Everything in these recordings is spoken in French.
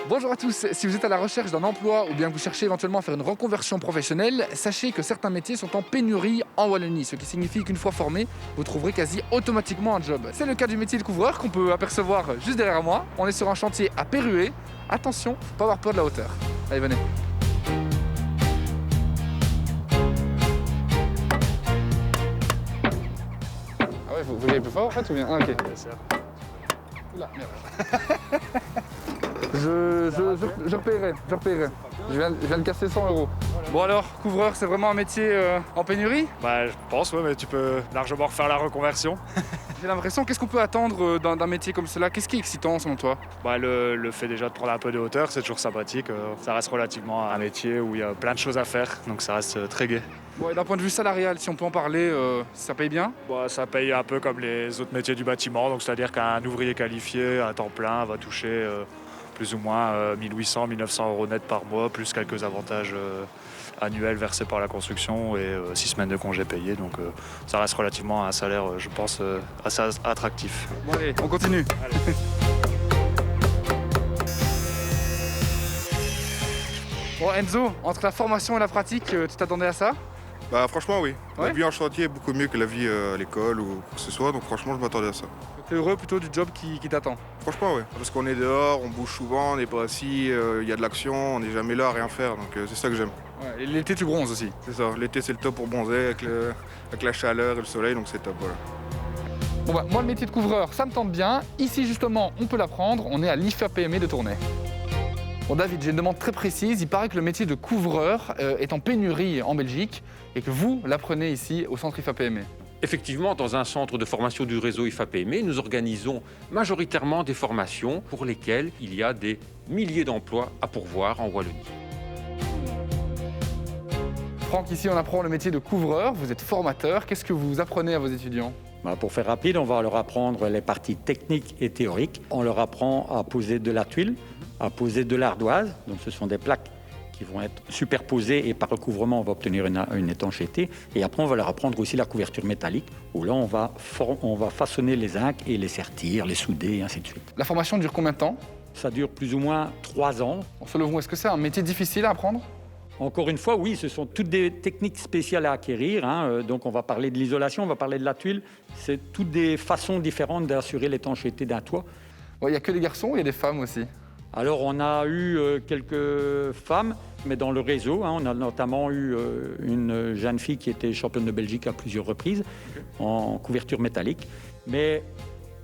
Bonjour à tous, si vous êtes à la recherche d'un emploi ou bien que vous cherchez éventuellement à faire une reconversion professionnelle, sachez que certains métiers sont en pénurie en Wallonie, ce qui signifie qu'une fois formé, vous trouverez quasi automatiquement un job. C'est le cas du métier de couvreur qu'on peut apercevoir juste derrière moi. On est sur un chantier à Pérué. Attention, faut pas avoir peur de la hauteur. Allez, venez. Ah ouais, vous allez plus fort en fait ou bien? Ah ok. Oula, merde. Je repayerai. Je viens de casser 100 €. Bon alors, couvreur, c'est vraiment un métier en pénurie? Bah, je pense, ouais, mais tu peux largement refaire la reconversion. J'ai l'impression, qu'est-ce qu'on peut attendre d'un métier comme cela? Qu'est-ce qui est excitant selon toi? Bah, le fait déjà de prendre un peu de hauteur, c'est toujours sympathique. Ça reste relativement un métier où il y a plein de choses à faire, donc ça reste très gai. Bon, et d'un point de vue salarial, si on peut en parler, ça paye bien? Bah, ça paye un peu comme les autres métiers du bâtiment, donc c'est-à-dire qu'un ouvrier qualifié à temps plein va toucher plus ou moins 1800, 1900 € net par mois, plus quelques avantages annuels versés par la construction et 6 semaines de congés payés. Donc ça reste relativement un salaire, je pense, assez attractif. Bon allez, on continue. Allez. Bon Enzo, entre la formation et la pratique, tu t'attendais à ça? Bah franchement oui. Ouais. La vie en chantier est beaucoup mieux que la vie à l'école ou quoi que ce soit, donc franchement je m'attendais à ça. T'es heureux plutôt du job qui t'attend? Franchement oui. Parce qu'on est dehors, on bouge souvent, on n'est pas assis, il y a de l'action, on n'est jamais là à rien faire, donc c'est ça que j'aime. Ouais, et l'été tu bronzes aussi? C'est ça, l'été c'est le top pour bronzer avec la chaleur et le soleil, donc c'est top, voilà. Bon bah, moi le métier de couvreur, ça me tente bien. Ici justement, on peut l'apprendre, on est à l'IFA PME de Tournai. Bon David, j'ai une demande très précise. Il paraît que le métier de couvreur est en pénurie en Belgique et que vous l'apprenez ici au centre IFA PME. Effectivement, dans un centre de formation du réseau IFA-PME, nous organisons majoritairement des formations pour lesquelles il y a des milliers d'emplois à pourvoir en Wallonie. Franck, ici on apprend le métier de couvreur, vous êtes formateur. Qu'est-ce que vous apprenez à vos étudiants? Pour faire rapide, on va leur apprendre les parties techniques et théoriques. On leur apprend à poser de la tuile, à poser de l'ardoise. Donc ce sont des plaques qui vont être superposées et par recouvrement, on va obtenir une étanchéité. Et après, on va leur apprendre aussi la couverture métallique, où là, on va façonner les zincs et les sertir, les souder, et ainsi de suite. La formation dure combien de temps? Ça dure plus ou moins 3 ans. Selon vous, est-ce que c'est un métier difficile à apprendre? Encore une fois, oui, ce sont toutes des techniques spéciales à acquérir. Donc, on va parler de l'isolation, on va parler de la tuile. C'est toutes des façons différentes d'assurer l'étanchéité d'un toit. Il n'y a que des garçons ou il y a des femmes aussi? Alors, on a eu quelques femmes, mais dans le réseau, on a notamment eu une jeune fille qui était championne de Belgique à plusieurs reprises en couverture métallique. Mais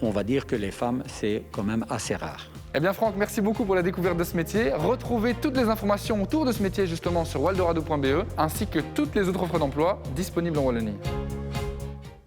on va dire que les femmes, c'est quand même assez rare. Eh bien Franck, merci beaucoup pour la découverte de ce métier. Retrouvez toutes les informations autour de ce métier justement sur waldorado.be ainsi que toutes les autres offres d'emploi disponibles en Wallonie.